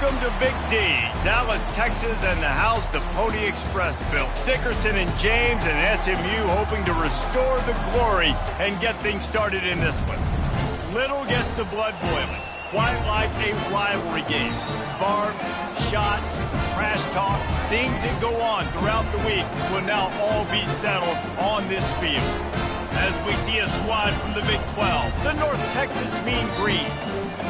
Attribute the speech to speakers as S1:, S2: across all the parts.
S1: Welcome to Big D, Dallas, Texas, and the house the Pony Express built. Dickerson and James and SMU hoping to restore the glory and get things started in this one. Little gets the blood boiling. Quite like a rivalry game. Barbs, shots, trash talk, things that go on throughout the week will now all be settled on this field. As we see a squad from the Big 12, the North Texas Mean Green,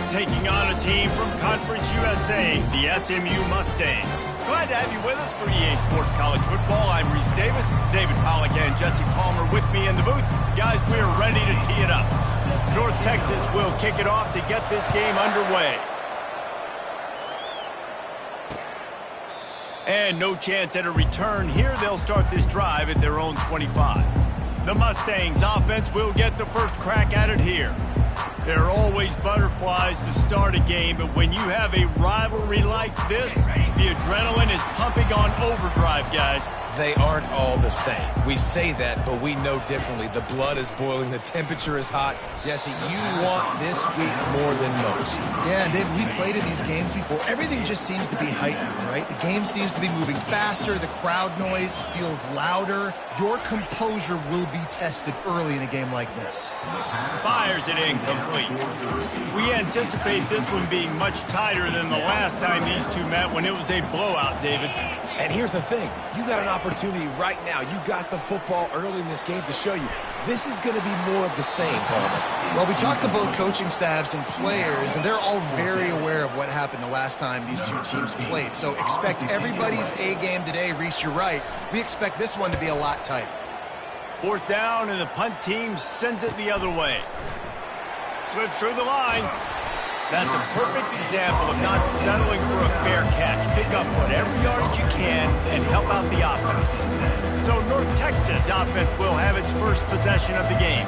S1: taking on a team from Conference USA, the SMU Mustangs. Glad to have you with us for EA Sports College Football. I'm Reese Davis, David Pollack and Jesse Palmer with me in the booth. Guys, we are ready to tee it up. North Texas will kick it off to get this game underway. And no chance at a return here. They'll start this drive at their own 25. The Mustangs offense will get the first crack at it here. There are always butterflies to start a game, but when you have a rivalry like this, the adrenaline is pumping on overdrive, guys.
S2: They aren't all the same. We say that, but we know differently. The blood is boiling. The temperature is hot. Jesse, you want this week more than most.
S3: Yeah, David, we played in these games before. Everything just seems to be heightened, right? The game seems to be moving faster. The crowd noise feels louder. Your composure will be tested early in a game like this.
S1: Fires it incomplete. We anticipate this one being much tighter than the last time these two met when it was a blowout, David.
S2: And here's the thing. You got an opportunity right now. You got the football early in this game to show you. This is going to be more of the same, Palmer.
S3: Well, we talked to both coaching staffs and players, and they're all very aware of what happened the last time these two teams played. So expect everybody's A game today. Reese, you're right. We expect this one to be a lot tighter.
S1: Fourth down, and the punt team sends it the other way. Slips through the line. That's a perfect example of not settling for a fair catch. Pick up whatever yardage you can and help out the offense. So North Texas offense will have its first possession of the game.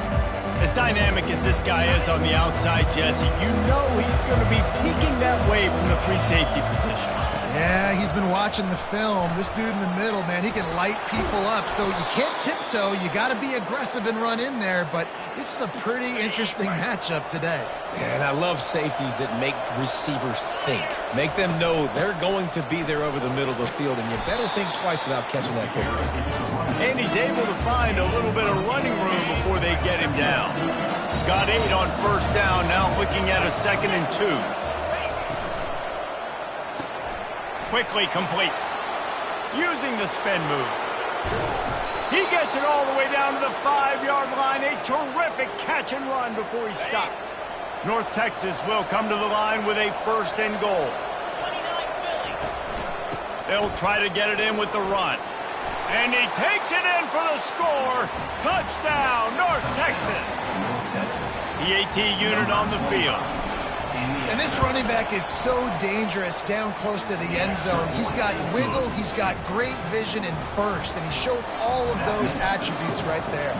S1: As dynamic as this guy is on the outside, Jesse, you know he's going to be peeking that way from the free safety position.
S3: Yeah, he's been watching the film. This dude in the middle, man, he can light people up. So you can't tiptoe. You got to be aggressive and run in there. But this is a pretty interesting matchup today.
S2: And I love safeties that make receivers think. Make them know they're going to be there over the middle of the field, and you better think twice about catching that football.
S1: And he's able to find a little bit of running room before they get him down. Got 8 on first down, now looking at a 2nd and 2. Quickly complete. Using the spin move. He gets it all the way down to the 5-yard line. A terrific catch and run before he stopped. North Texas will come to the line with a 1st and goal. They'll try to get it in with the run. And he takes it in for the score. Touchdown, North Texas. The AT unit on the field.
S3: And this running back is so dangerous down close to the end zone. He's got wiggle, he's got great vision and burst, and he showed all of those attributes right there.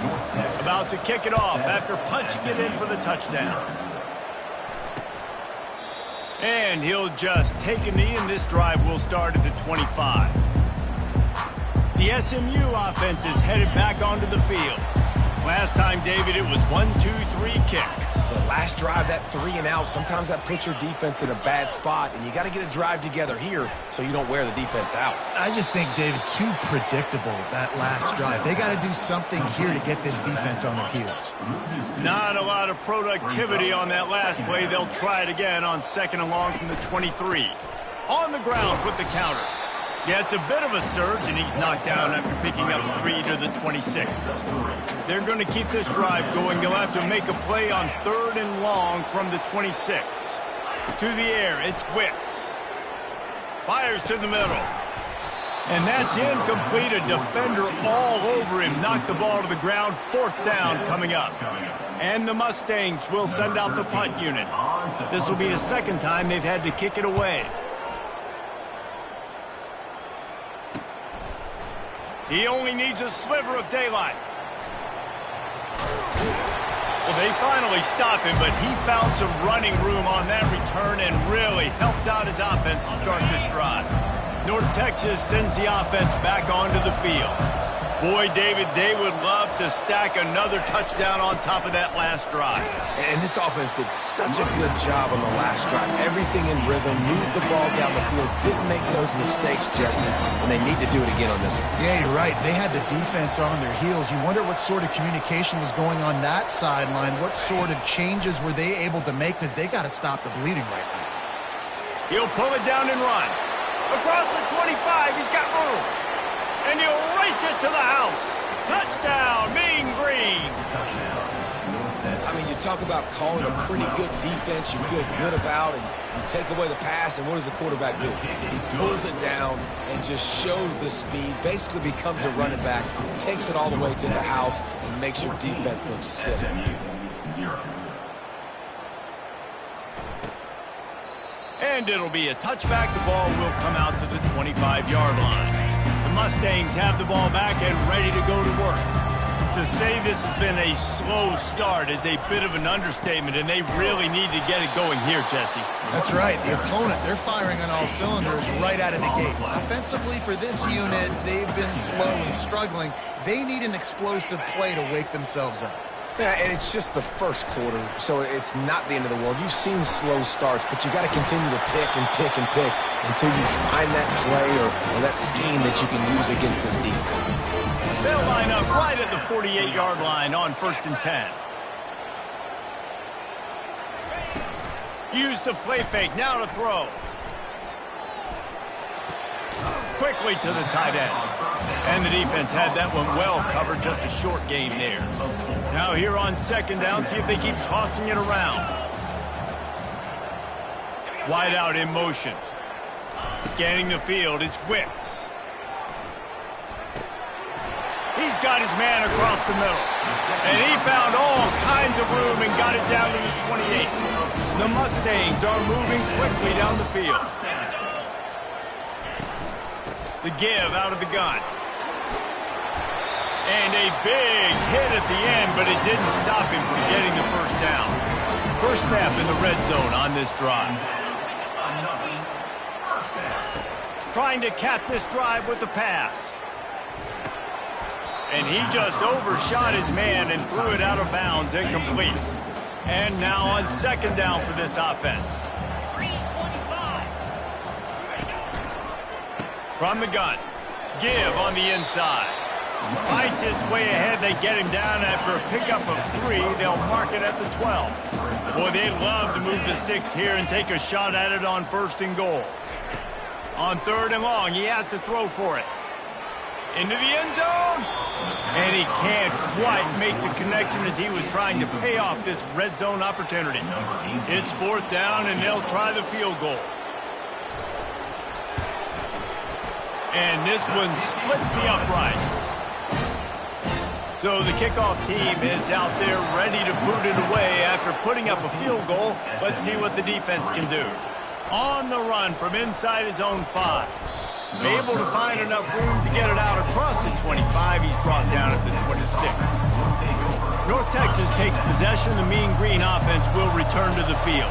S1: About to kick it off after punching it in for the touchdown. And he'll just take a knee, and this drive will start at the 25. The SMU offense is headed back onto the field. Last time, David, it was 1-2-3 kick.
S2: The last drive, that 3 and out, sometimes that puts your defense in a bad spot, and you got to get a drive together here so you don't wear the defense out.
S3: I just think, David, too predictable, that last drive. They got to do something here to get this defense on their heels.
S1: Not a lot of productivity on that last play. They'll try it again on 2nd and long from the 23. On the ground with the counter. Yeah, it's a bit of a surge, and he's knocked down after picking up 3 to the 26. They're going to keep this drive going. They'll have to make a play on 3rd and long from the 26. To the air, it's Wicks. Fires to the middle. And that's incomplete. A defender all over him. Knocked the ball to the ground. 4th down coming up. And the Mustangs will send out the punt unit. This will be the 2nd time they've had to kick it away. He only needs a sliver of daylight. Well, they finally stop him, but he found some running room on that return and really helps out his offense to start this drive. North Texas sends the offense back onto the field. Boy, David, they would love to stack another touchdown on top of that last drive.
S2: And this offense did such a good job on the last drive. Everything in rhythm, moved the ball down the field, didn't make those mistakes, Jesse, and they need to do it again on this one.
S3: Yeah, you're right. They had the defense on their heels. You wonder what sort of communication was going on that sideline. What sort of changes were they able to make, because they got to stop the bleeding right now.
S1: He'll pull it down and run. Across the 25, he's got room. And he'll race it to the house. Touchdown, Mean Green.
S2: I mean, you talk about calling a pretty good defense you feel good about, and you take away the pass, and what does the quarterback do? He pulls it down and just shows the speed, basically becomes a running back, takes it all the way to the house, and makes your defense look silly.
S1: And it'll be a touchback. The ball will come out to the 25-yard line. The Mustangs have the ball back and ready to go to work. To say this has been a slow start is a bit of an understatement, and they really need to get it going here, Jesse.
S3: That's right. The opponent, they're firing on all cylinders right out of the gate. Offensively, for this unit, they've been slow and struggling. They need an explosive play to wake themselves up.
S2: Yeah, and it's just the first quarter, so it's not the end of the world. You've seen slow starts, but you got to continue to pick and pick and pick until you find that play or that scheme that you can use against this defense.
S1: They'll line up right at the 48-yard line on 1st and 10. Use the play fake, now to throw. Quickly to the tight end. And the defense had that one well covered, just a short gain there. Now here on 2nd down, see if they keep tossing it around. Wide out in motion. Scanning the field, it's Wicks. He's got his man across the middle. And he found all kinds of room and got it down to the 28. The Mustangs are moving quickly down the field. The give out of the gun. And a big hit at the end, but it didn't stop him from getting the first down. First snap in the red zone on this drive. Trying to cap this drive with the pass. And he just overshot his man and threw it out of bounds, incomplete. And now on 2nd down for this offense. From the gun. Give on the inside. Fights his way ahead. They get him down after a pickup of 3. They'll mark it at the 12. Boy, they'd love to move the sticks here and take a shot at it on 1st and goal. On 3rd and long, he has to throw for it. Into the end zone. And he can't quite make the connection as he was trying to pay off this red zone opportunity. It's 4th down, and they'll try the field goal. And this one splits the uprights. So the kickoff team is out there ready to boot it away after putting up a field goal. Let's see what the defense can do. On the run from inside his own 5. Able to find enough room to get it out across the 25. He's brought down at the 26. North Texas takes possession. The Mean Green offense will return to the field.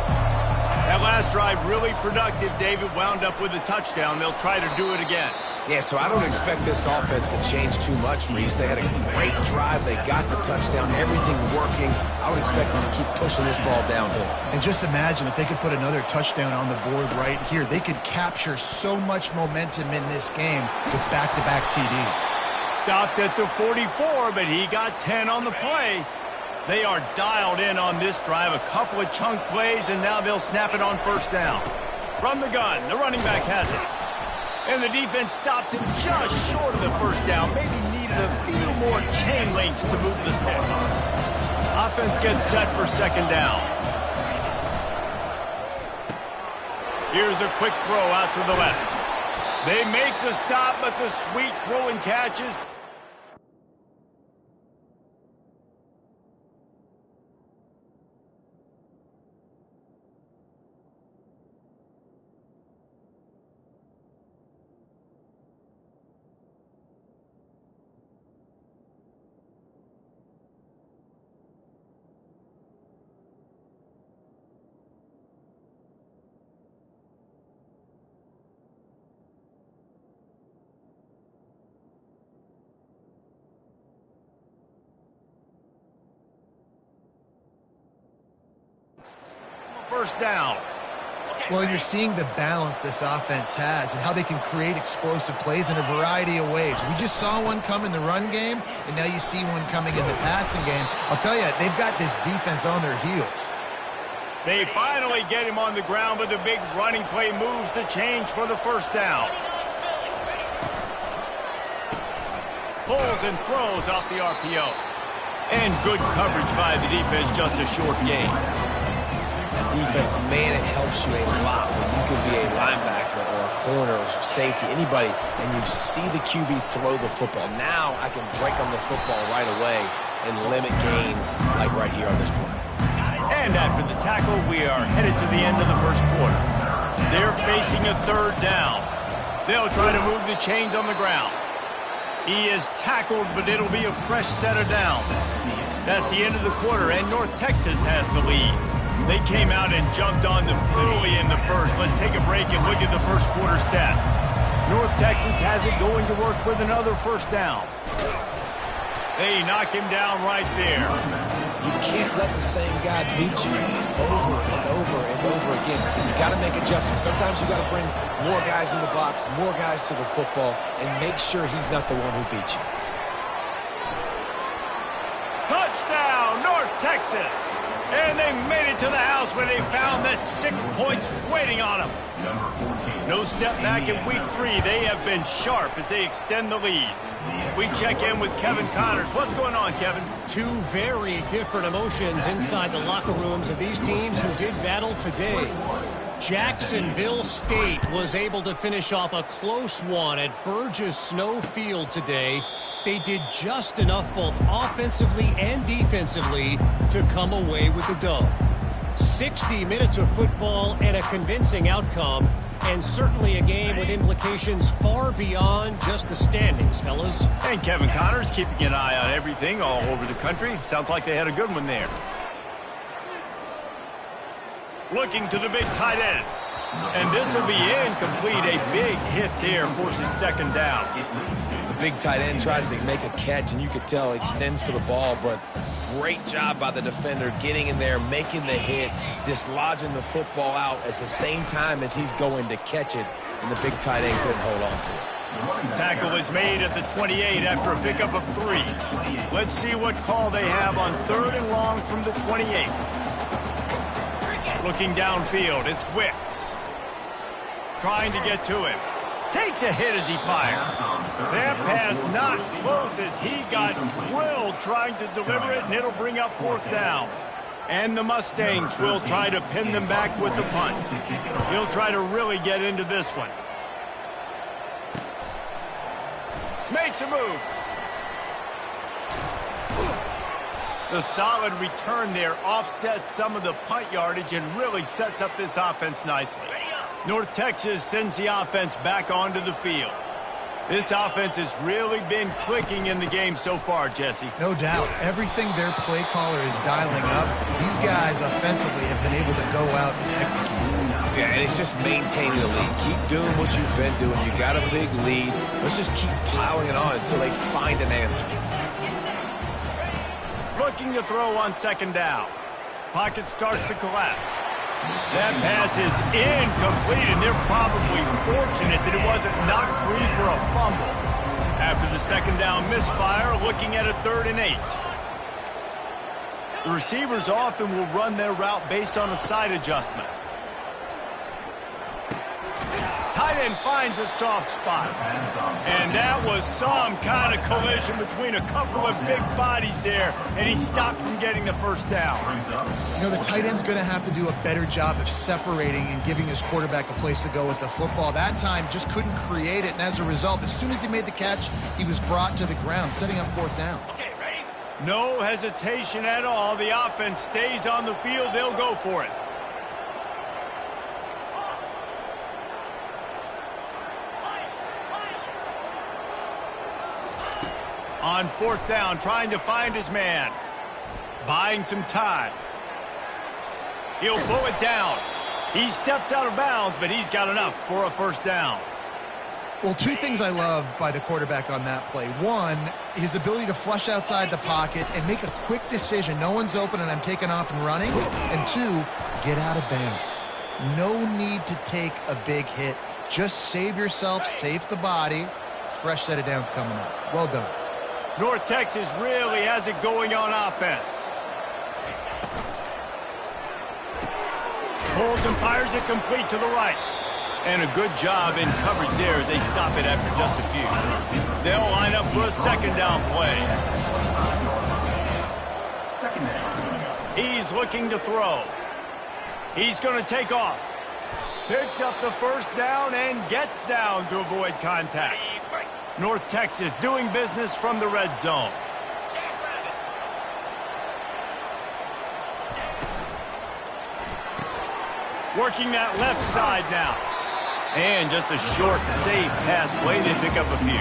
S1: That last drive really productive. David wound up with a touchdown. They'll try to do it again.
S2: Yeah, so I don't expect this offense to change too much, Reese. They had a great drive. They got the touchdown, everything working. I would expect them to keep pushing this ball downhill. And
S3: just imagine if they could put another touchdown on the board right here. They could capture so much momentum in this game with back-to-back TDs.
S1: Stopped at the 44, but he got 10 on the play. They are dialed in on this drive. A couple of chunk plays, and now they'll snap it on 1st down. From the gun, the running back has it. And the defense stops him just short of the 1st down. Maybe needed a few more chain links to move the sticks. Offense gets set for 2nd down. Here's a quick throw out to the left. They make the stop, but the sweet throw and catches. first down.
S3: Well, you're seeing the balance this offense has and how they can create explosive plays in a variety of ways. We just saw one come in the run game, and now you see one coming in the passing game. I'll tell you, they've got this defense on their heels.
S1: They finally get him on the ground, but the big running play moves the change for the first down. Pulls and throws off the RPO. And good coverage by the defense, just a short gain.
S2: Defense, man, it helps you a lot when you can be a linebacker or a corner or safety, anybody, and you see the QB throw the football. Now I can break on the football right away and limit gains like right here on this play.
S1: And after the tackle, we are headed to the end of the first quarter. They're facing a third down. They'll try to move the chains on the ground. He is tackled, but it'll be a fresh set of downs. That's the end of the quarter, and North Texas has the lead. They came out and jumped on them early in the first. Let's take a break and look at the first quarter stats. North Texas has it going to work with another first down. They knock him down right there.
S2: You can't let the same guy beat you over and over and over again. You got to make adjustments. Sometimes you got to bring more guys in the box, more guys to the football, and make sure he's not the one who beat you.
S1: Touchdown, North Texas! And they made it to the house where they found that 6 points waiting on them. No step back in week 3. They have been sharp as they extend the lead. We check in with Kevin Connors. What's going on, Kevin?
S4: Two very different emotions inside the locker rooms of these teams who did battle today. Jacksonville State was able to finish off a close one at Burgess Snow Field today. They did just enough both offensively and defensively to come away with the dub. 60 minutes of football and a convincing outcome, and certainly a game with implications far beyond just the standings, fellas.
S1: And Kevin Connors keeping an eye on everything all over the country. Sounds like they had a good one there. Looking to the big tight end. And this will be incomplete. A big hit there forces second down.
S2: The big tight end tries to make a catch, and you could tell extends for the ball, but great job by the defender getting in there, making the hit, dislodging the football out at the same time as he's going to catch it, and the big tight end couldn't hold on to it.
S1: Tackle is made at the 28 after a pickup of 3. Let's see what call they have on 3rd and long from the 28. Looking downfield, it's Wicks. Trying to get to him. Takes a hit as he fires. That pass not close as he got drilled trying to deliver it, and it'll bring up 4th down. And the Mustangs will try to pin them back with the punt. He'll try to really get into this one. Makes a move. The solid return there offsets some of the punt yardage and really sets up this offense nicely. North Texas sends the offense back onto the field. This offense has really been clicking in the game so far, Jesse.
S3: No doubt. Everything their play caller is dialing up, these guys offensively have been able to go out and execute.
S2: Yeah, and it's just maintaining the lead. Keep doing what you've been doing. You got a big lead. Let's just keep piling it on until they find an answer.
S1: Looking to throw on 2nd down. Pocket starts to collapse. That pass is incomplete, and they're probably fortunate that it wasn't knocked free for a fumble. After the 2nd down misfire, looking at a 3rd and 8. The receivers often will run their route based on a side adjustment. Tight end finds a soft spot. And that was some kind of collision between a couple of big bodies there, and he stopped from getting the first down.
S3: You know, the tight end's going to have to do a better job of separating and giving his quarterback a place to go with the football. That time just couldn't create it, and as a result, as soon as he made the catch, he was brought to the ground, setting up 4th down.
S1: Okay, ready? No hesitation at all. The offense stays on the field. They'll go for it. On 4th down, trying to find his man. Buying some time. He'll pull it down. He steps out of bounds, but he's got enough for a 1st down.
S3: Well, 2 things I love by the quarterback on that play. One, his ability to flush outside the pocket and make a quick decision. No one's open and I'm taking off and running. And 2, get out of bounds. No need to take a big hit. Just save yourself, save the body. Fresh set of downs coming up. Well done.
S1: North Texas really has it going on offense. Pulls and fires it complete to the right. And a good job in coverage there as they stop it after just a few. They'll line up for a second down play. He's looking to throw. He's going to take off. Picks up the first down and gets down to avoid contact. North Texas doing business from the red zone. Working that left side now. And just a short, safe pass play. They pick up a few.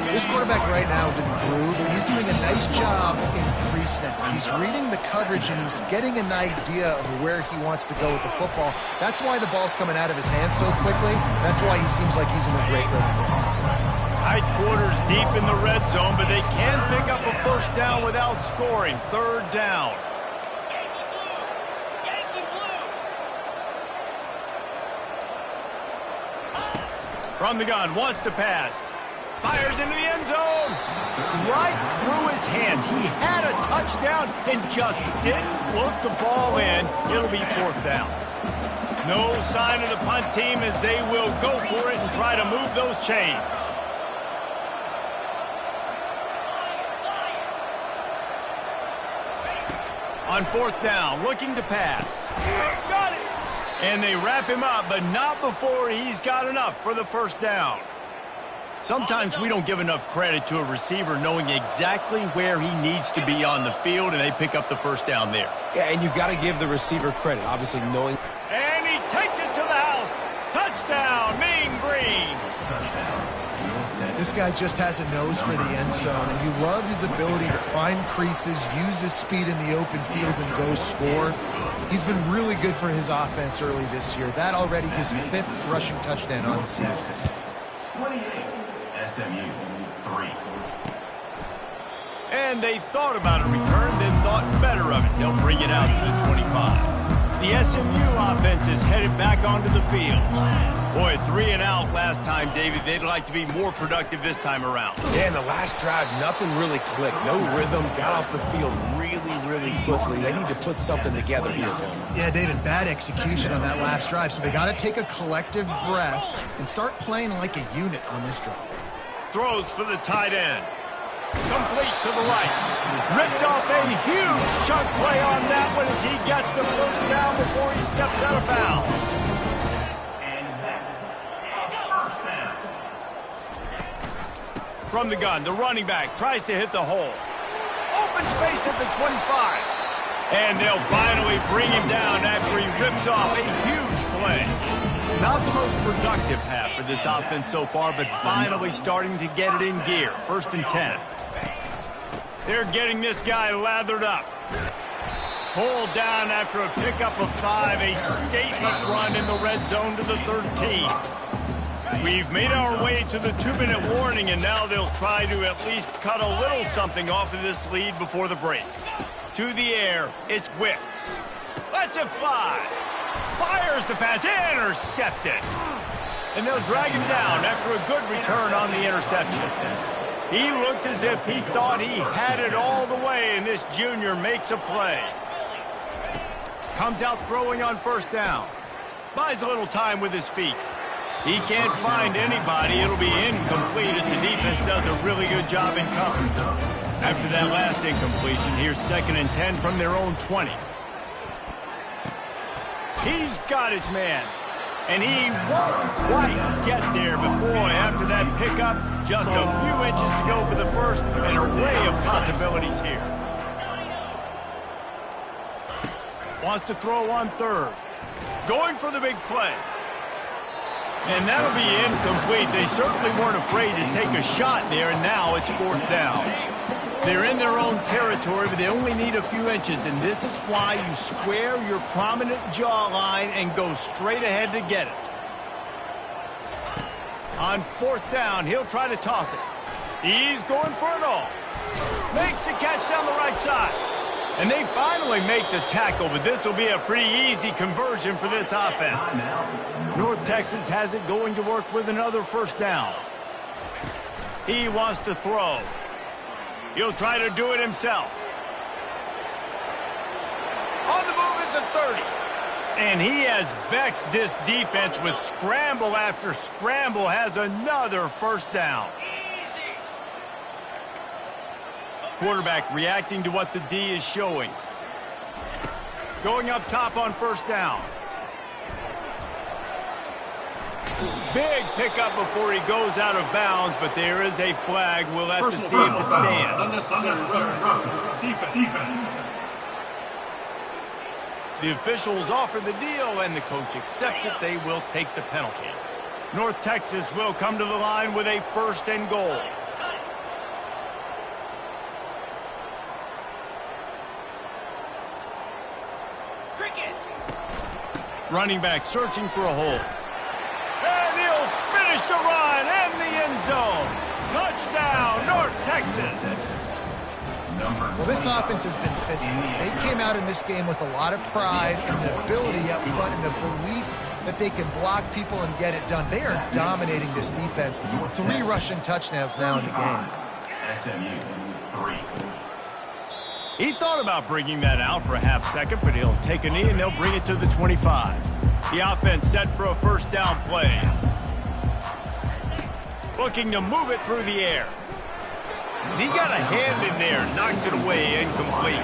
S3: This quarterback right now is in groove, and he's doing a nice job in pre-snap. He's reading the coverage, and he's getting an idea of where he wants to go with the football. That's why the ball's coming out of his hands so quickly. That's why he seems like he's in a great rhythm.
S1: Tight quarters deep in the red zone, but they can pick up a first down without scoring. Third down. From the gun, wants to pass. Fires into the end zone. Right through his hands. He had a touchdown and just didn't look the ball in. It'll be fourth down. No sign of the punt team as they will go for it and try to move those chains. On fourth down, looking to pass. Got it! And they wrap him up, but not before he's got enough for the first down. Sometimes we don't give enough credit to a receiver knowing exactly where he needs to be on the field, and they pick up the first down there.
S2: Yeah, and you got to give the receiver credit, obviously knowing.
S1: And he takes it to the house. Touchdown, Mean Green.
S3: This guy just has a nose for the end zone, and you love his ability to find creases, use his speed in the open field, and go score. He's been really good for his offense early this year. That already his 5th rushing touchdown on the season.
S5: 28, SMU 3.
S1: And they thought about a return, then thought better of it. They'll bring it out to the 25. The SMU offense is headed back onto the field. Boy, 3 and out last time, David. They'd like to be more productive this time around.
S2: Yeah, in the last drive, nothing really clicked. No rhythm, got off the field really quickly. They need to put something together here, Bill.
S3: Yeah, David, bad execution on that last drive, so they got to take a collective breath and start playing like a unit on this drive.
S1: Throws for the tight end. Complete to the right. Ripped off a huge chunk play on that one as he gets the first down before he steps out of bounds.
S5: And that's a first down.
S1: From the gun, the running back tries to hit the hole. Open space at the 25. And they'll finally bring him down after he rips off a huge play. Not the most productive half for this offense so far, but finally starting to get it in gear. 1st and 10. They're getting this guy lathered up. Pulled down after a pickup of 5. A statement run in the red zone to the 13. We've made our way to the 2-minute warning, and now they'll try to at least cut a little something off of this lead before the break. To the air, it's Wicks. Lets it fly. Fires the pass, intercepted. And they'll drag him down after a good return on the interception. He looked as if he thought he had it all the way, and this junior makes a play. Comes out throwing on first down. Buys a little time with his feet. He can't find anybody. It'll be incomplete as the defense does a really good job in coverage. After that last incompletion, here's 2nd and 10 from their own 20. He's got his man. And he won't quite get there, but boy, after that pickup, just a few inches to go for the first, and an array of possibilities here. Wants to throw on 3rd. Going for the big play. And that'll be incomplete. They certainly weren't afraid to take a shot there, and now it's 4th down. They're in their own territory, but they only need a few inches, and this is why you square your prominent jawline and go straight ahead to get it. On 4th down, he'll try to toss it. He's going for it all. Makes the catch down the right side. And they finally make the tackle, but this will be a pretty easy conversion for this offense. North Texas has it going to work with another first down. He wants to throw. He'll try to do it himself. On the move at the 30. And he has vexed this defense with scramble after scramble, has another first down. Quarterback reacting to what the D is showing. Going up top on first down. Big pickup before he goes out of bounds, but there is a flag. We'll have to see if it stands.
S5: Defense.
S1: The officials offer the deal, and the coach accepts it. They will take the penalty. North Texas will come to the line with a first and goal. Running back searching for a hole. And he'll finish the run in the end zone. Touchdown, North Texas.
S3: Well, this offense has been physical. They came out in this game with a lot of pride and the ability up front and the belief that they can block people and get it done. They are dominating this defense. 3 rushing touchdowns now in the game.
S5: SMU 3.
S1: He thought about bringing that out for a half second, but he'll take a knee and they'll bring it to the 25. The offense set for a first down play. Looking to move it through the air. He got a hand in there, knocks it away, incomplete.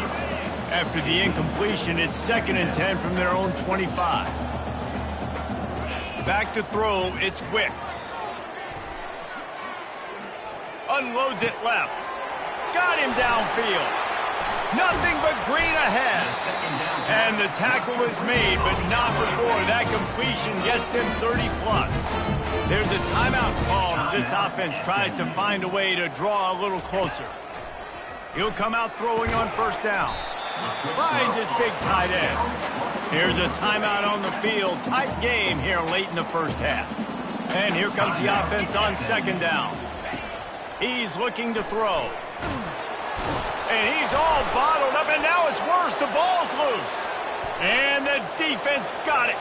S1: After the incompletion, it's 2nd and 10 from their own 25. Back to throw, it's Wicks. Unloads it left. Got him downfield. Nothing but green ahead. And the tackle is made, but not before that completion gets them 30+. There's a timeout called as this offense tries to find a way to draw a little closer. He'll come out throwing on first down. Finds his big tight end. Here's a timeout on the field. Tight game here late in the first half. And here comes the offense on 2nd down. He's looking to throw. And he's all bottled up, and now it's worse. The ball's loose. And the defense got it.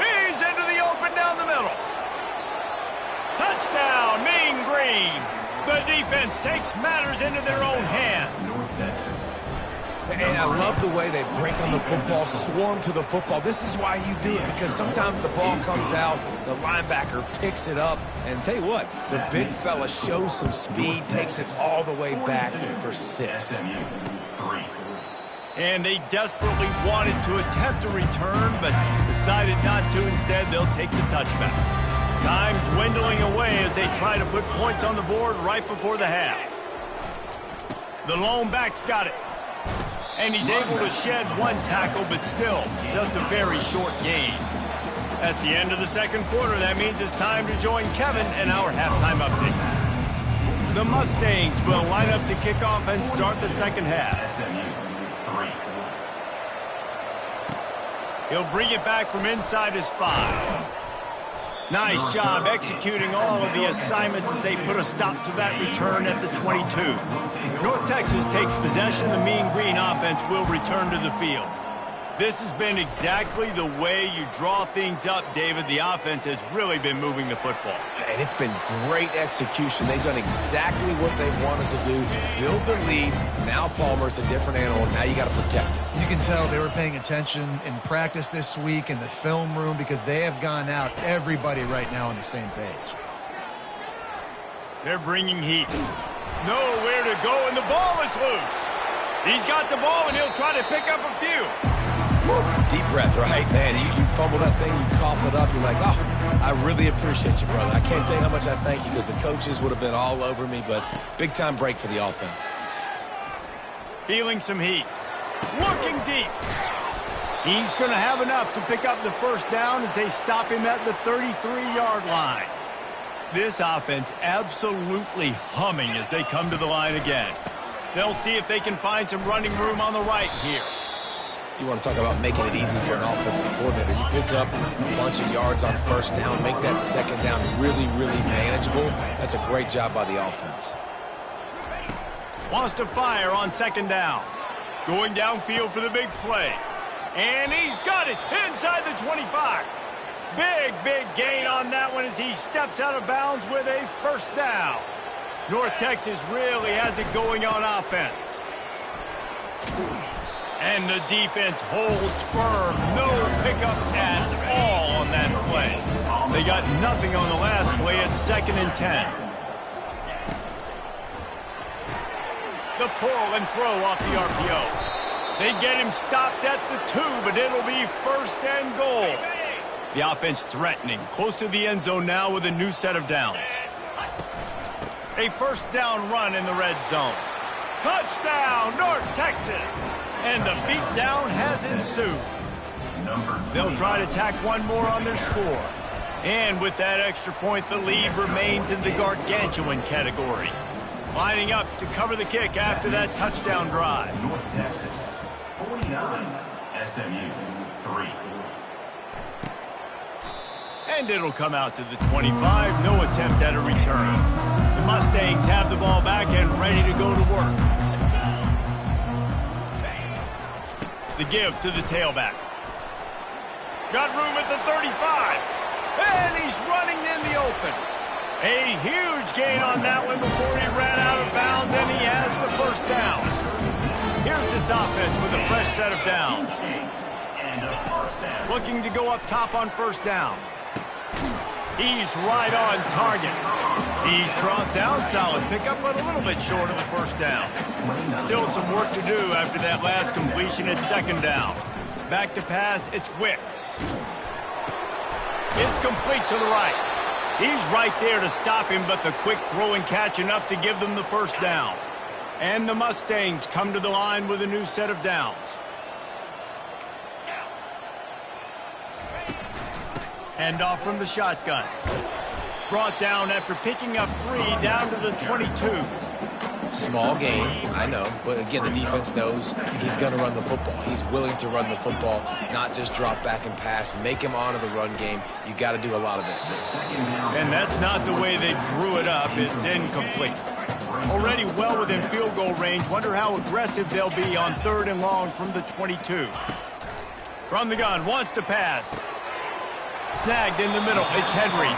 S1: He's into the open down the middle. Touchdown, Mean Green. The defense takes matters into their own hands.
S2: And I love the way they break on the football, swarm to the football. This is why you do it, because sometimes the ball comes out, the linebacker picks it up, and tell you what, the big fella shows some speed, takes it all the way back for 6.
S1: And they desperately wanted to attempt a return, but decided not to. Instead, they'll take the touchback. Time dwindling away as they try to put points on the board right before the half. The lone back's got it. And he's able to shed 1 tackle, but still just a very short gain. That's the end of the 2nd quarter. That means it's time to join Kevin in our halftime update. The Mustangs will line up to kick off and start the 2nd half. He'll bring it back from inside his 5. Nice job executing all of the assignments as they put a stop to that return at the 22. North Texas takes possession. The Mean Green offense will return to the field. This has been exactly the way you draw things up, David. The offense has really been moving the football.
S2: And it's been great execution. They've done exactly what they wanted to do. Build the lead. Now Palmer's a different animal. Now you got to protect it.
S3: You can tell they were paying attention in practice this week in the film room because they have gone out, everybody right now on the same page.
S1: They're bringing heat. Nowhere to go, and the ball is loose. He's got the ball, and he'll try to pick up a few.
S2: Woo. Deep breath, right? Man, you fumble that thing, you cough it up, you're like, oh, I really appreciate you, brother. I can't tell you how much I thank you because the coaches would have been all over me, but big-time break for the offense.
S1: Feeling some heat. Looking deep. He's going to have enough to pick up the first down as they stop him at the 33-yard line. This offense absolutely humming as they come to the line again. They'll see if they can find some running room on the right here.
S2: You want to talk about making it easy for an offensive coordinator. You pick up a bunch of yards on first down, make that 2nd down really, really manageable. That's a great job by the offense.
S1: Wants to fire on second down. Going downfield for the big play. And he's got it inside the 25. Big gain on that one as he steps out of bounds with a first down. North Texas really has it going on offense. And the defense holds firm. No pickup at all on that play. They got nothing on the last play at 2nd and 10. The pull and throw off the RPO. They get him stopped at the 2, but it'll be 1st and goal. The offense threatening, close to the end zone now with a new set of downs. A first down run in the red zone. Touchdown, North Texas! And the beatdown has ensued. They'll try to tack one more on their score. And with that extra point, the lead remains in the gargantuan category. Lining up to cover the kick after that touchdown drive.
S5: North Texas, 49, SMU, 3.
S1: And it'll come out to the 25. No attempt at a return. The Mustangs have the ball back and ready to go to work. The give to the tailback. Got room at the 35. And he's running in the open. A huge gain on that one before he ran out of bounds, and he has the first down. Here's this offense with a fresh set of downs. Looking to go up top on first down. He's right on target. He's brought down, solid pickup, but a little bit short of the first down. Still some work to do after that last completion at 2nd down. Back to pass, it's Wicks. It's complete to the right. He's right there to stop him, but the quick throw and catch enough to give them the first down. And the Mustangs come to the line with a new set of downs. Hand off from the shotgun. Brought down after picking up 3 down to the 22.
S2: Small gain, I know, but again, the defense knows he's going to run the football. He's willing to run the football, not just drop back and pass, make him honor the run game. You got to do a lot of this.
S1: And that's not the way they drew it up. It's incomplete. Already well within field goal range. Wonder how aggressive they'll be on 3rd and long from the 22. From the gun, wants to pass. Snagged in the middle. It's Henry.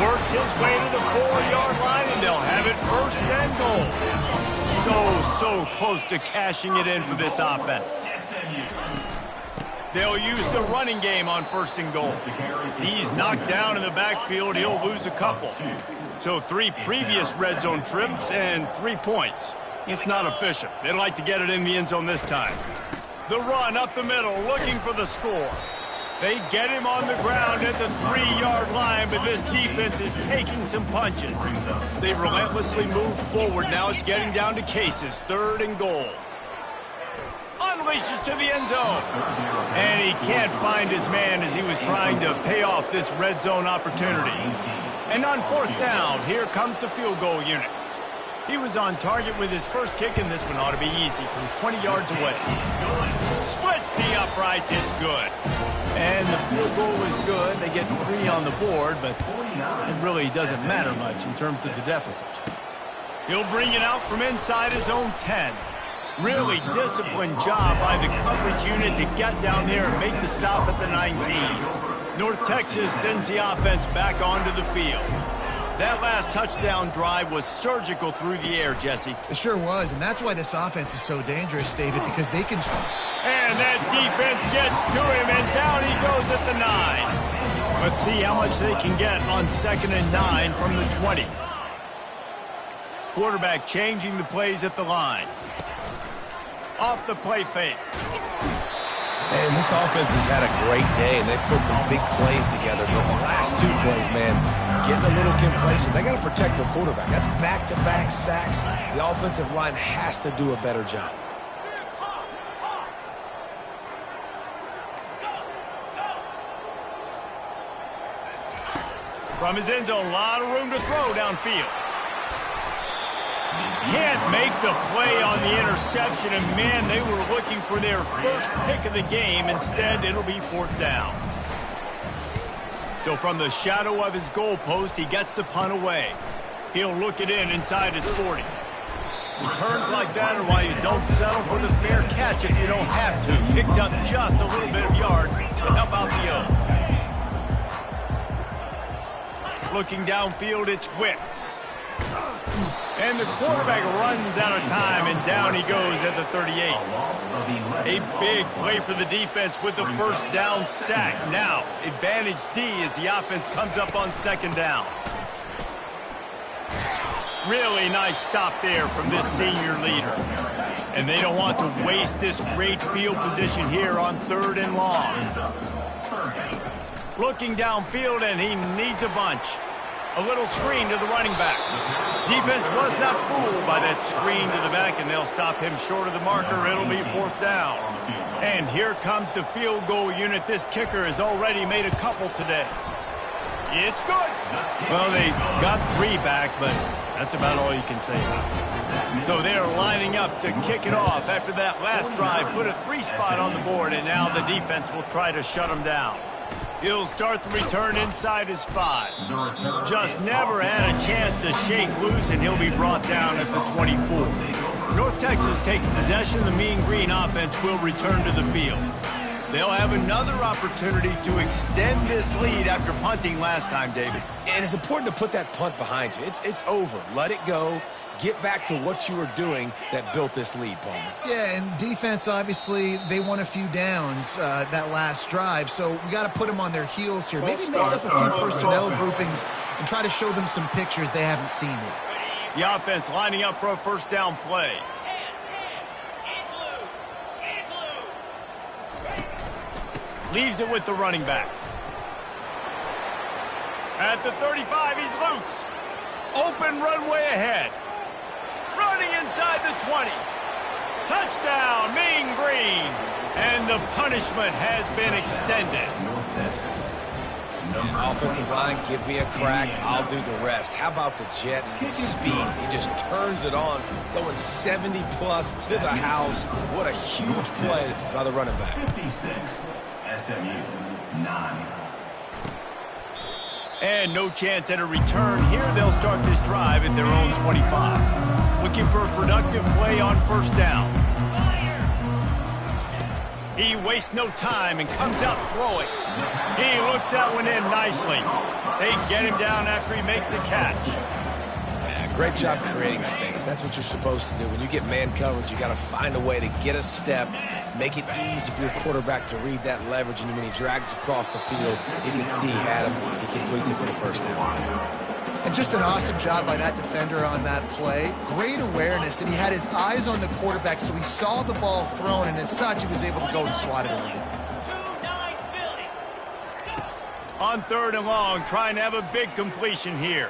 S1: Works his way to the 4-yard line, and they'll have it 1st and goal. So close to cashing it in for this offense. They'll use the running game on 1st and goal. He's knocked down in the backfield. He'll lose a couple. So 3 previous red zone trips and 3 points. It's not efficient. They'd like to get it in the end zone this time. The run up the middle, looking for the score. They get him on the ground at the 3-yard line, but this defense is taking some punches. They relentlessly move forward. Now it's getting down to cases. 3rd and goal. Unleashes to the end zone. And he can't find his man as he was trying to pay off this red zone opportunity. And on 4th down, here comes the field goal unit. He was on target with his first kick, and this one ought to be easy from 20 yards away. Splits the uprights. It's good. And the field goal is good. They get 3 on the board, but it really doesn't matter much in terms of the deficit. He'll bring it out from inside his own 10. Really disciplined job by the coverage unit to get down there and make the stop at the 19. North Texas sends the offense back onto the field. That last touchdown drive was surgical through the air, Jesse.
S3: It sure was, and that's why this offense is so dangerous, David, because they can...
S1: And that defense gets to him, and down he goes at the 9. Let's see how much they can get on 2nd and 9 from the 20. Quarterback changing the plays at the line. Off the play fake.
S2: And this offense has had a great day, and they've put some big plays together. But the last 2 plays, man, getting a little complacent. They got to protect their quarterback. That's back-to-back sacks. The offensive line has to do a better job.
S1: From his end zone, a lot of room to throw downfield. Can't make the play on the interception, and man, they were looking for their first pick of the game. Instead, it'll be 4th down. So from the shadow of his goal post, he gets the punt away. He'll look it in inside his 40. Returns like that are why you don't settle for the fair catch if you don't have to. Picks up just a little bit of yards to help out the O. Looking downfield, it's Wicks. And the quarterback runs out of time, and down he goes at the 38. A big play for the defense with the first down sack. Now, advantage D as the offense comes up on second down. Really nice stop there from this senior leader. And they don't want to waste this great field position here on third and long. Looking downfield, and he needs a bunch. A little screen to the running back. Defense was not fooled by that screen to the back, and they'll stop him short of the marker. It'll be fourth down. And here comes the field goal unit. This kicker has already made a couple today. It's good. Well, they got 3 back, but that's about all you can say about it. So they're lining up to kick it off after that last drive. Put a 3 spot on the board, and now the defense will try to shut them down. He'll start the return inside his 5. Just never had a chance to shake loose, and he'll be brought down at the 24. North Texas takes possession. The Mean Green offense will return to the field. They'll have another opportunity to extend this lead after punting last time, David.
S2: And it's important to put that punt behind you. It's over. Let it go. Get back to what you were doing that built this lead, Palmer.
S3: Yeah, and defense, obviously, they won a few downs that last drive, so we got to put them on their heels here. Maybe mix up a few personnel groupings and try to show them some pictures they haven't seen yet.
S1: The offense lining up for a first down play. Leaves it with the running back. At the 35, he's loose. Open runway ahead. Running inside the 20. Touchdown, Mean Green. And the punishment has been extended.
S2: Offensive line, give me a crack. I'll do the rest. How about the Jets? The speed. He just turns it on, going 70-plus to the house. What a huge play by the running back.
S5: 56, SMU, 9.
S1: And no chance at a return here. They'll start this drive at their own 25. Looking for a productive play on first down. He wastes no time and comes out throwing. He looks that one in nicely. They get him down after he makes the catch.
S2: Yeah, great job creating space. That's what you're supposed to do. When you get man coverage, you got to find a way to get a step, make it easy for your quarterback to read that leverage, and when he drags across the field, he can see he had him. He completes it for the first down.
S3: And just an awesome job by that defender on that play. Great awareness, and he had his eyes on the quarterback, so he saw the ball thrown, and as such, he was able to go and swat it away.
S1: On third and long, trying to have a big completion here.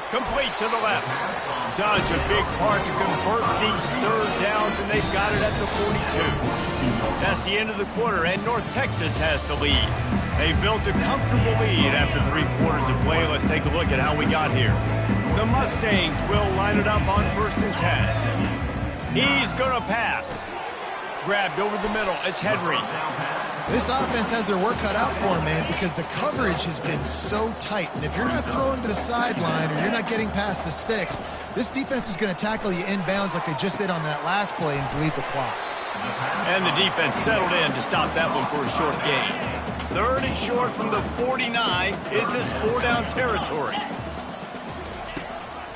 S1: Complete to the left. Such a big part to convert these third downs, and they've got it at the 42. That's the end of the quarter, and North Texas has the lead. They've built a comfortable lead after 3 quarters of play. Let's take a look at how we got here. The Mustangs will line it up on 1st and 10. He's going to pass. Grabbed over the middle. It's Henry.
S3: This offense has their work cut out for them, man, because the coverage has been so tight. And if you're not throwing to the sideline or you're not getting past the sticks, this defense is going to tackle you inbounds like they just did on that last play and bleed the clock.
S1: And the defense settled in to stop that one for a short gain. 3rd and short from the 49. Is this 4-down territory?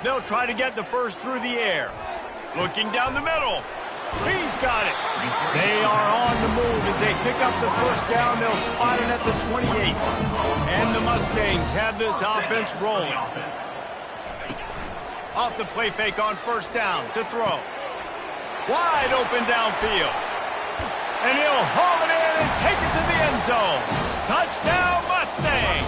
S1: They'll try to get the first through the air. Looking down the middle. He's got it. They are on the move as they pick up the first down. They'll spot it at the 28. And the Mustangs have this offense rolling. Off the play fake on first down to throw. Wide open downfield. And he'll haul it in and take it to the end zone. Touchdown, Mustangs!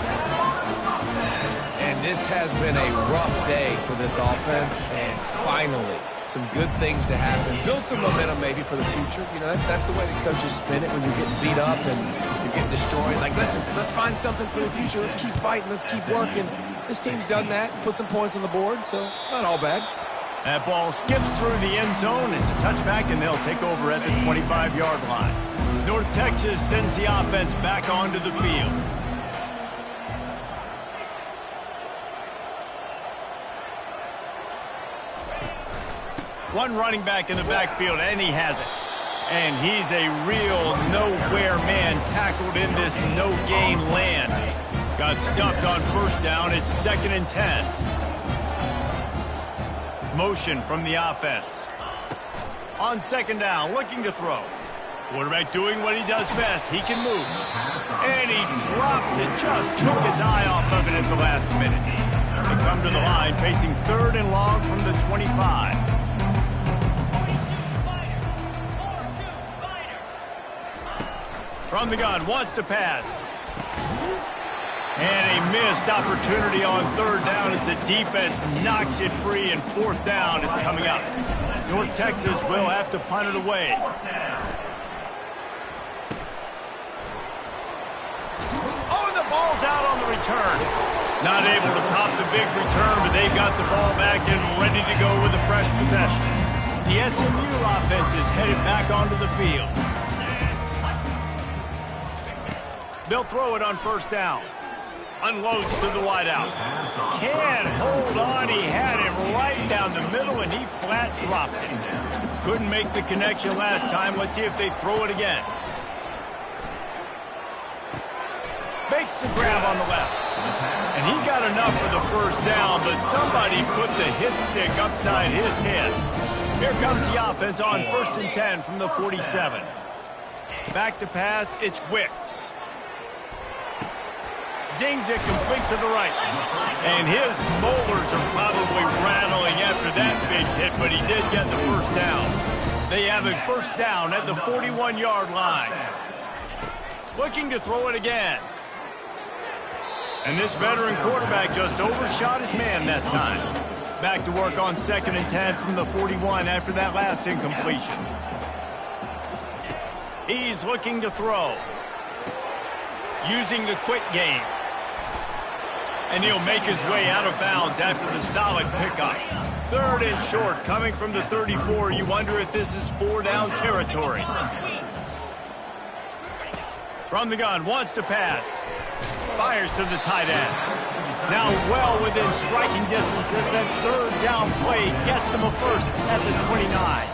S2: And this has been a rough day for this offense, and finally, some good things to happen. Build some momentum maybe for the future. You know, that's the way the coaches spin it when you're getting beat up and you're getting destroyed. Like, listen, let's find something for the future. Let's keep fighting. Let's keep working. This team's done that, put some points on the board, so it's not all bad.
S1: That ball skips through the end zone. It's a touchback, and they'll take over at the 25-yard line. North Texas sends the offense back onto the field. One running back in the backfield, and he has it. And he's a real nowhere man tackled in this no-gain land. Got stuffed on first down. It's 2nd and 10. Motion from the offense. On 2nd down, looking to throw. Quarterback doing what he does best. He can move. And he drops it. Just took his eye off of it at the last minute. They come to the line facing 3rd and long from the 25. From the gun, wants to pass. And a missed opportunity on 3rd down as the defense knocks it free, and 4th down is coming up. North Texas will have to punt it away. Oh, the ball's out on the return. Not able to pop the big return, but they've got the ball back and ready to go with a fresh possession. The SMU offense is headed back onto the field. They'll throw it on 1st down. Unloads to the wideout. Can't hold on. He had it right down the middle, and he flat dropped it. Couldn't make the connection last time. Let's see if they throw it again. Makes the grab on the left. And he got enough for the 1st down, but somebody put the hit stick upside his head. Here comes the offense on 1st and 10 from the 47. Back to pass, it's Wicks. Zings it complete to the right. And his molars are probably rattling after that big hit, but he did get the 1st down. They have a 1st down at the 41-yard line. Looking to throw it again. And this veteran quarterback just overshot his man that time. Back to work on 2nd and 10 from the 41 after that last incompletion. He's looking to throw. Using the quick game. And he'll make his way out of bounds after the solid pickup. 3rd and short coming from the 34. You wonder if this is 4-down territory. From the gun, wants to pass. Fires to the tight end. Now well within striking distance as that 3rd down play gets him a 1st at the 29.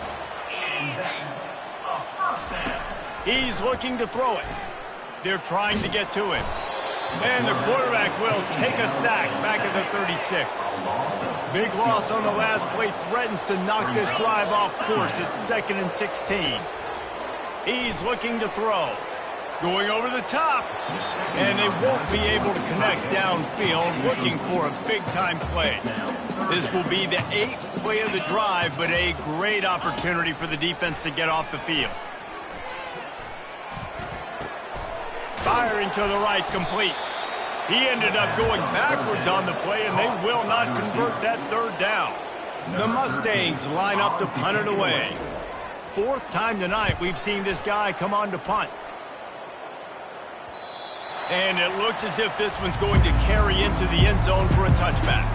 S1: He's looking to throw it. They're trying to get to him. And the quarterback will take a sack back at the 36. Big loss on the last play, threatens to knock this drive off course. It's 2nd and 16. He's looking to throw. Going over the top. And they won't be able to connect downfield, looking for a big-time play. This will be the 8th play of the drive, but a great opportunity for the defense to get off the field. Firing to the right, complete. He ended up going backwards on the play, and they will not convert that 3rd down. The Mustangs line up to punt it away. 4th time tonight we've seen this guy come on to punt. And it looks as if this one's going to carry into the end zone for a touchback.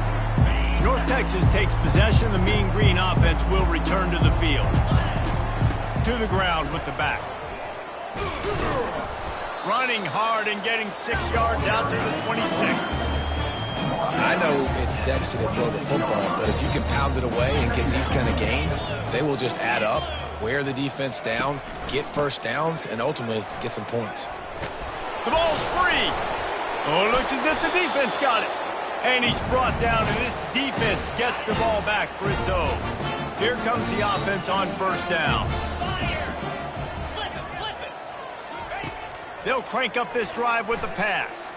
S1: North Texas takes possession. The Mean Green offense will return to the field. To the ground with the back. Running hard and getting 6 yards out to the 26.
S2: I know it's sexy to throw the football, but if you can pound it away and get these kind of gains, they will just add up, wear the defense down, get 1st downs, and ultimately get some points.
S1: The ball's free. Oh, it looks as if the defense got it. And he's brought down, and this defense gets the ball back for its own. Here comes the offense on 1st down. They'll crank up this drive with the pass.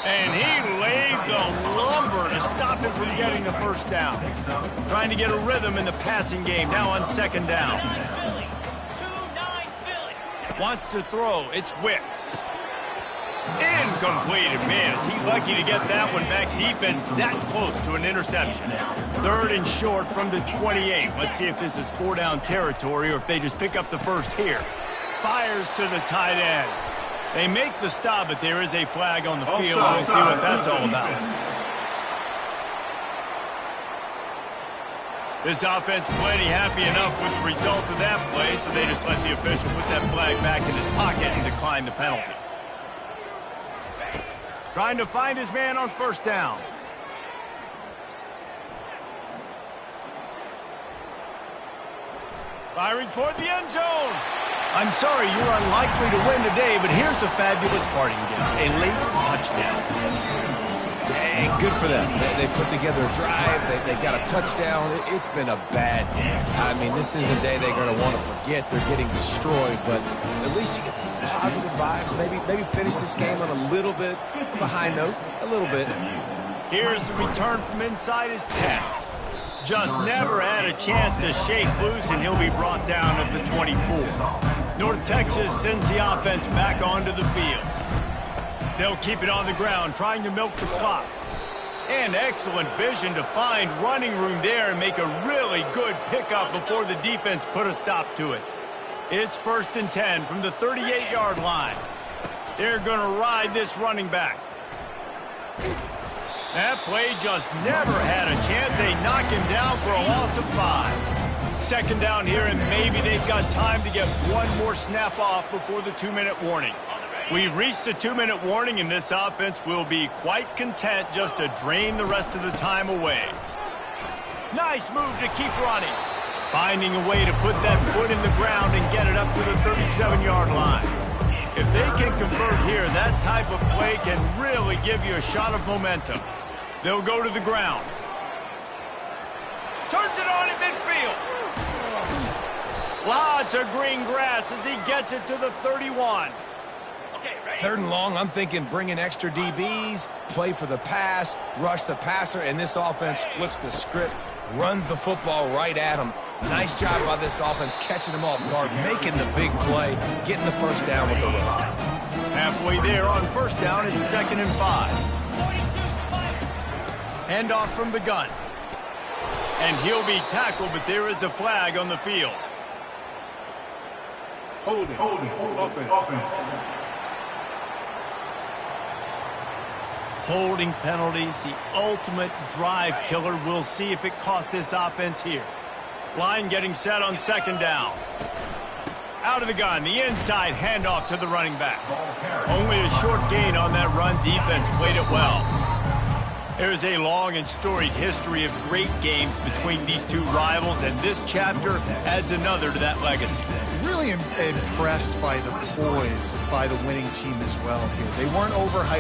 S1: And he laid the lumber to stop him from getting the 1st down. Trying to get a rhythm in the passing game now on 2nd down. Wants to throw. It's Wicks. Incomplete. Man, is he lucky to get that one back. Defense that close to an interception. 3rd and short from the 28. Let's see if this is 4-down territory or if they just pick up the 1st here. Fires to the tight end. They make the stop, but there is a flag on the field. We'll see what that's all about. This offense plenty happy enough with the result of that play, so they just let the official put that flag back in his pocket and decline the penalty. Trying to find his man on 1st down. Firing toward the end zone. I'm sorry you're unlikely to win today, but here's a fabulous parting gift. A late touchdown.
S2: Hey, good for them. They put together a drive. They got a touchdown. It's been a bad day. I mean, this is a day they're going to want to forget. They're getting destroyed, but at least you get some positive vibes. Maybe finish this game on a little bit of a high note. A little bit.
S1: Here's the return from inside his 10. Just never had a chance to shake loose, and he'll be brought down at the 24. North Texas sends the offense back onto the field. They'll keep it on the ground, trying to milk the clock. And excellent vision to find running room there and make a really good pickup before the defense put a stop to it. It's 1st and 10 from the 38-yard line. They're going to ride this running back. That play just never had a chance. They knock him down for a loss of 5. Second down here, and maybe they've got time to get one more snap off before the 2-minute warning. We've reached the 2-minute warning, and this offense will be quite content just to drain the rest of the time away. Nice move to keep running. Finding a way to put that foot in the ground and get it up to the 37-yard line. If they can convert here, that type of play can really give you a shot of momentum. They'll go to the ground. Turns it on in midfield. Lots of green grass as he gets it to the 31.
S2: 3rd and long, I'm thinking bring in extra DBs, play for the pass, rush the passer, and this offense flips the script, runs the football right at him. Nice job by this offense catching him off guard, making the big play, getting the first down with the run.
S1: Halfway there on first down, it's 2nd and 5. Handoff from the gun. And he'll be tackled, but there is a flag on the field.
S6: Holding. Offense.
S1: Holding penalties, the ultimate drive killer. We'll see if it costs this offense here. Line getting set on 2nd down. Out of the gun, the inside handoff to the running back. Only a short gain on that run. Defense played it well. There's a long and storied history of great games between these two rivals, and this chapter adds another to that legacy.
S3: Really impressed by the poise by the winning team as well here. They weren't overhyped.